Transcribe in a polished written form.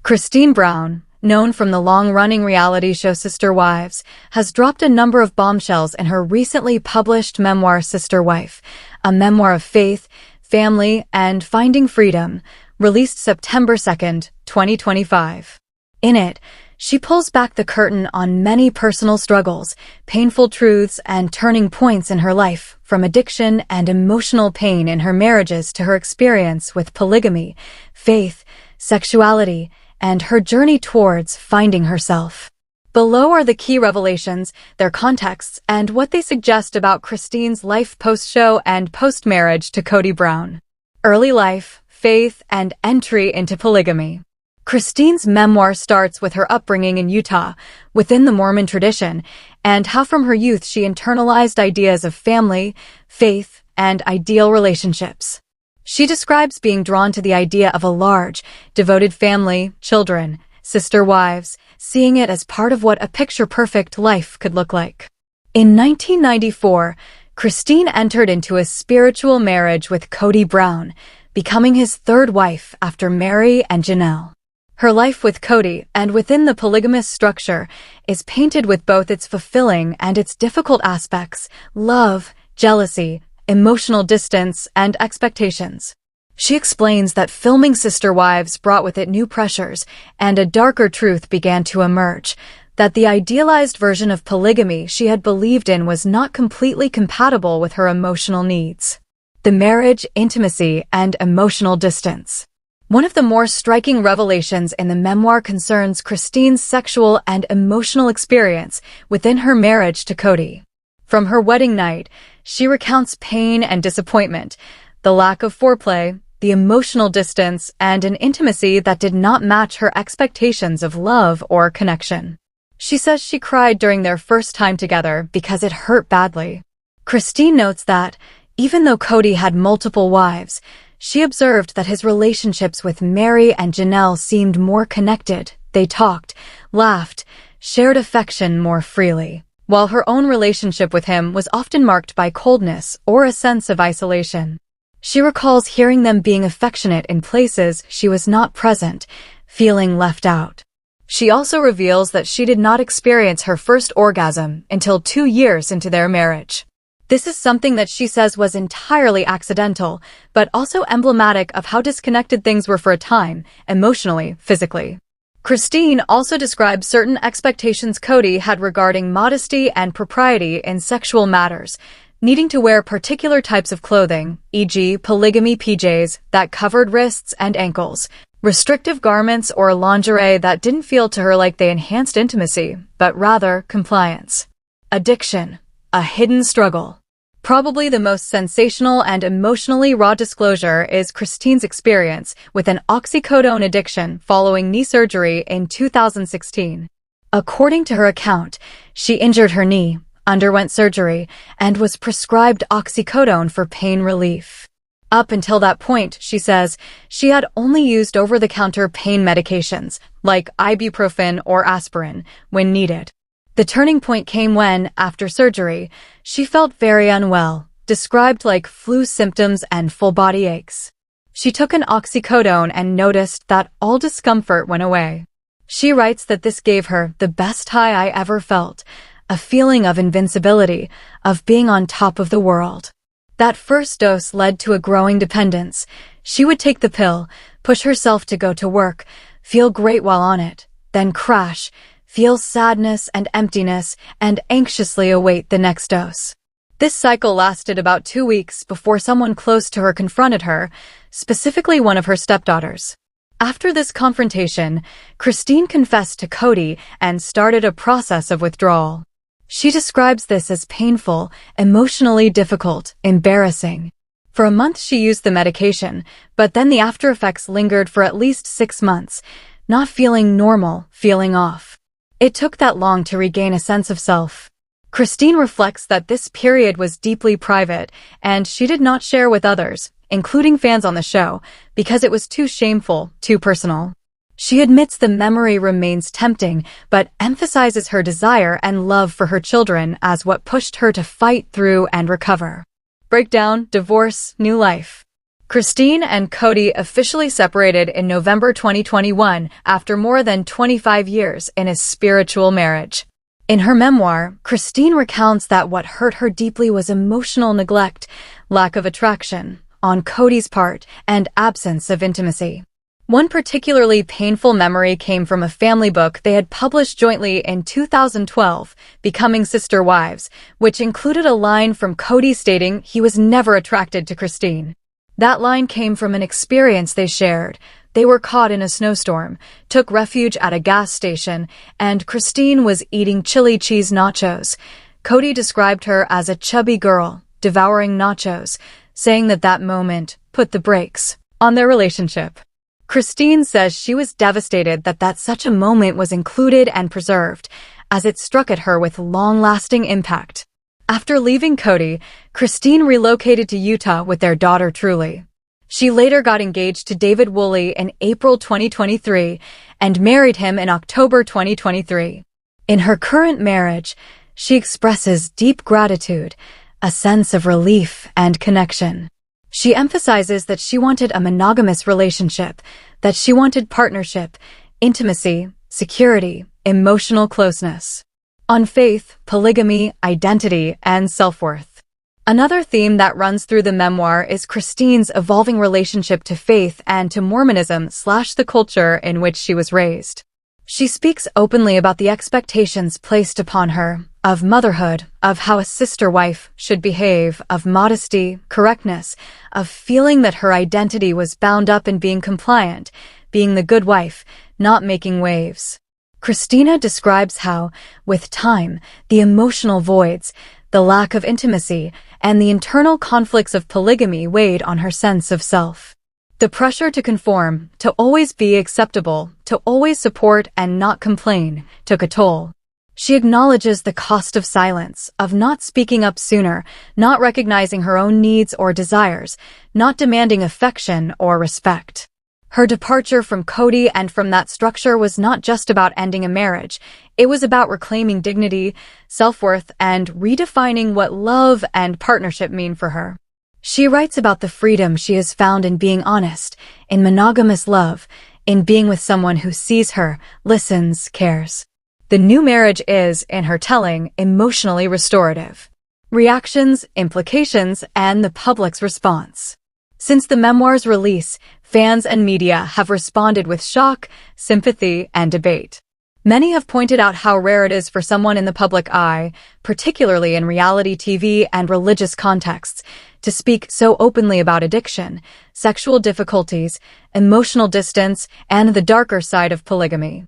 Christine Brown, known from the long-running reality show Sister Wives, has dropped a number of bombshells in her recently published memoir Sister Wife, a memoir of faith, family, and finding freedom, released September 2nd, 2025. In it, she pulls back the curtain on many personal struggles, painful truths, and turning points in her life, from addiction and emotional pain in her marriages to her experience with polygamy, faith, sexuality, and her journey towards finding herself. Below are the key revelations, their contexts, and what they suggest about Christine's life post-show and post-marriage to Cody Brown. Early life, faith, and entry into polygamy. Christine's memoir starts with her upbringing in Utah, within the Mormon tradition, and how from her youth she internalized ideas of family, faith, and ideal relationships. She describes being drawn to the idea of a large, devoted family, children, sister wives, seeing it as part of what a picture-perfect life could look like. In 1994, Christine entered into a spiritual marriage with Cody Brown, becoming his third wife after Mary and Janelle. Her life with Cody and within the polygamous structure is painted with both its fulfilling and its difficult aspects: love, jealousy, emotional distance, and expectations. She explains that filming Sister Wives brought with it new pressures, and a darker truth began to emerge, that the idealized version of polygamy she had believed in was not completely compatible with her emotional needs. The marriage, intimacy, and emotional distance. One of the more striking revelations in the memoir concerns Christine's sexual and emotional experience within her marriage to Cody. From her wedding night, she recounts pain and disappointment, the lack of foreplay, the emotional distance, and an intimacy that did not match her expectations of love or connection. She says she cried during their first time together because it hurt badly. Christine notes that, even though Cody had multiple wives, she observed that his relationships with Mary and Janelle seemed more connected. They talked, laughed, shared affection more freely, while her own relationship with him was often marked by coldness or a sense of isolation. She recalls hearing them being affectionate in places she was not present, feeling left out. She also reveals that she did not experience her first orgasm until 2 years into their marriage. This is something that she says was entirely accidental, but also emblematic of how disconnected things were for a time, emotionally, physically. Christine also describes certain expectations Cody had regarding modesty and propriety in sexual matters, needing to wear particular types of clothing, e.g. polygamy PJs that covered wrists and ankles, restrictive garments or lingerie that didn't feel to her like they enhanced intimacy, but rather compliance. Addiction, a hidden struggle. Probably the most sensational and emotionally raw disclosure is Christine's experience with an oxycodone addiction following knee surgery in 2016. According to her account, she injured her knee, underwent surgery, and was prescribed oxycodone for pain relief. Up until that point, she says, she had only used over-the-counter pain medications, like ibuprofen or aspirin, when needed. The turning point came when, after surgery, she felt very unwell, described like flu symptoms and full-body aches. She took an oxycodone and noticed that all discomfort went away. She writes that this gave her the best high I ever felt, a feeling of invincibility, of being on top of the world. That first dose led to a growing dependence. She would take the pill, push herself to go to work, feel great while on it, then crash, feel sadness and emptiness, and anxiously await the next dose. This cycle lasted about 2 weeks before someone close to her confronted her, specifically one of her stepdaughters. After this confrontation, Christine confessed to Cody and started a process of withdrawal. She describes this as painful, emotionally difficult, embarrassing. For a month she used the medication, but then the after effects lingered for at least 6 months, not feeling normal, feeling off. It took that long to regain a sense of self. Christine reflects that this period was deeply private, and she did not share with others, including fans on the show, because it was too shameful, too personal. She admits the memory remains tempting, but emphasizes her desire and love for her children as what pushed her to fight through and recover. Breakdown, divorce, new life. Christine and Cody officially separated in November 2021 after more than 25 years in a spiritual marriage. In her memoir, Christine recounts that what hurt her deeply was emotional neglect, lack of attraction on Cody's part, and absence of intimacy. One particularly painful memory came from a family book they had published jointly in 2012, Becoming Sister Wives, which included a line from Cody stating he was never attracted to Christine. That line came from an experience they shared. They were caught in a snowstorm, took refuge at a gas station, and Christine was eating chili cheese nachos. Cody described her as a chubby girl, devouring nachos, saying that moment put the brakes on their relationship. Christine says she was devastated that such a moment was included and preserved, as it struck at her with long-lasting impact. After leaving Cody, Christine relocated to Utah with their daughter Truly. She later got engaged to David Woolley in April 2023 and married him in October 2023. In her current marriage, she expresses deep gratitude, a sense of relief and connection. She emphasizes that she wanted a monogamous relationship, that she wanted partnership, intimacy, security, emotional closeness. On faith, polygamy, identity, and self-worth. Another theme that runs through the memoir is Christine's evolving relationship to faith and to Mormonism/the culture in which she was raised. She speaks openly about the expectations placed upon her, of motherhood, of how a sister wife should behave, of modesty, correctness, of feeling that her identity was bound up in being compliant, being the good wife, not making waves. Christina describes how, with time, the emotional voids, the lack of intimacy, and the internal conflicts of polygamy weighed on her sense of self. The pressure to conform, to always be acceptable, to always support and not complain, took a toll. She acknowledges the cost of silence, of not speaking up sooner, not recognizing her own needs or desires, not demanding affection or respect. Her departure from Cody and from that structure was not just about ending a marriage. It was about reclaiming dignity, self-worth, and redefining what love and partnership mean for her. She writes about the freedom she has found in being honest, in monogamous love, in being with someone who sees her, listens, cares. The new marriage is, in her telling, emotionally restorative. Reactions, implications, and the public's response. Since the memoir's release, fans and media have responded with shock, sympathy, and debate. Many have pointed out how rare it is for someone in the public eye, particularly in reality TV and religious contexts, to speak so openly about addiction, sexual difficulties, emotional distance, and the darker side of polygamy.